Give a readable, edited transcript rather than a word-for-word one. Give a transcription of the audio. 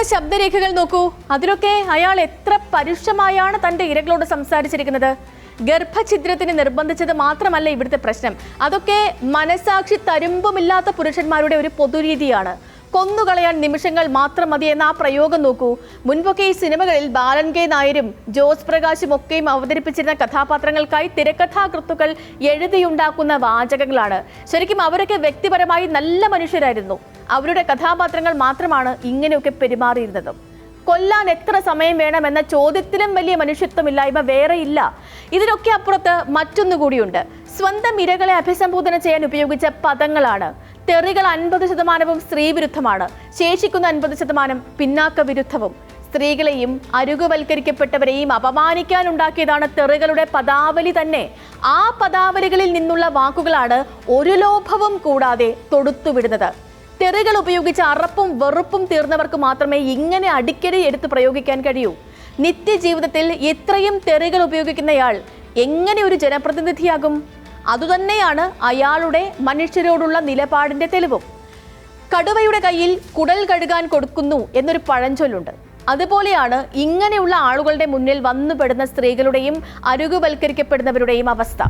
വന്ന ശബ്ദരേഖകൾ നോക്കൂ. അതിലൊക്കെ അയാൾ എത്ര പരുഷമായാണ് തന്റെ ഇരകളോട് സംസാരിച്ചിരിക്കുന്നത്. ഗർഭഛിദ്രത്തിന് നിർബന്ധിച്ചത് മാത്രമല്ല ഇവിടുത്തെ പ്രശ്നം, അതൊക്കെ മനസാക്ഷി തരുമ്പുമില്ലാത്ത പുരുഷന്മാരുടെ ഒരു പൊതുരീതിയാണ്. കൊന്നുകളയാൻ നിമിഷങ്ങൾ മാത്രം മതി എന്ന ആ പ്രയോഗം നോക്കൂ. മുൻപൊക്കെ ഈ സിനിമകളിൽ ബാലൻ കെ നായരും ജോസ് പ്രകാശും ഒക്കെയും അവതരിപ്പിച്ചിരുന്ന കഥാപാത്രങ്ങൾക്കായി തിരക്കഥാകൃത്തുക്കൾ എഴുതിയുണ്ടാക്കുന്ന വാചകങ്ങളാണ്. ശരിക്കും അവരൊക്കെ വ്യക്തിപരമായി നല്ല മനുഷ്യരായിരുന്നു. അവരുടെ കഥാപാത്രങ്ങൾ മാത്രമാണ് ഇങ്ങനെയൊക്കെ പെരുമാറിയിരുന്നത്. കൊല്ലാൻ എത്ര സമയം വേണമെന്ന ചോദ്യത്തിലും വലിയ മനുഷ്യത്വമില്ലായ്മ വേറെയില്ല. ഇതിനൊക്കെ അപ്പുറത്ത് മറ്റൊന്നുകൂടിയുണ്ട്. സ്വന്തം ഇരകളെ അഭിസംബോധന ചെയ്യാൻ ഉപയോഗിച്ച പദങ്ങളാണ്. തെറികൾ 50% സ്ത്രീവിരുദ്ധമാണ്, ശേഷിക്കുന്ന 50% പിന്നാക്ക വിരുദ്ധവും. സ്ത്രീകളെയും അരുകുവൽക്കരിക്കപ്പെട്ടവരെയും അപമാനിക്കാനുണ്ടാക്കിയതാണ് തെറികളുടെ പദാവലി തന്നെ. ആ പദാവലികളിൽ നിന്നുള്ള വാക്കുകളാണ് ഒരു ലോഭവും കൂടാതെ തൊടുത്തുവിടുന്നത്. തെറികൾ ഉപയോഗിച്ച് അറപ്പും വെറുപ്പും തീർന്നവർക്ക് മാത്രമേ ഇങ്ങനെ അടിക്കടി എടുത്ത് പ്രയോഗിക്കാൻ കഴിയൂ. നിത്യജീവിതത്തിൽ ഇത്രയും തെറികൾ ഉപയോഗിക്കുന്നയാൾ എങ്ങനെ ഒരു ജനപ്രതിനിധിയാകും? അതുതന്നെയാണ് അയാളുടെ മനുഷ്യരോടുള്ള നിലപാടിന്റെ തെളിവും. കടുവയുടെ കയ്യിൽ കുടൽ കഴുകാൻ കൊടുക്കുന്നു എന്നൊരു പഴഞ്ചൊല്ലുണ്ട്. അതുപോലെയാണ് ഇങ്ങനെയുള്ള ആളുകളുടെ മുന്നിൽ വന്നുപെടുന്ന സ്ത്രീകളുടെയും അരുകുവൽക്കരിക്കപ്പെടുന്നവരുടെയും അവസ്ഥ.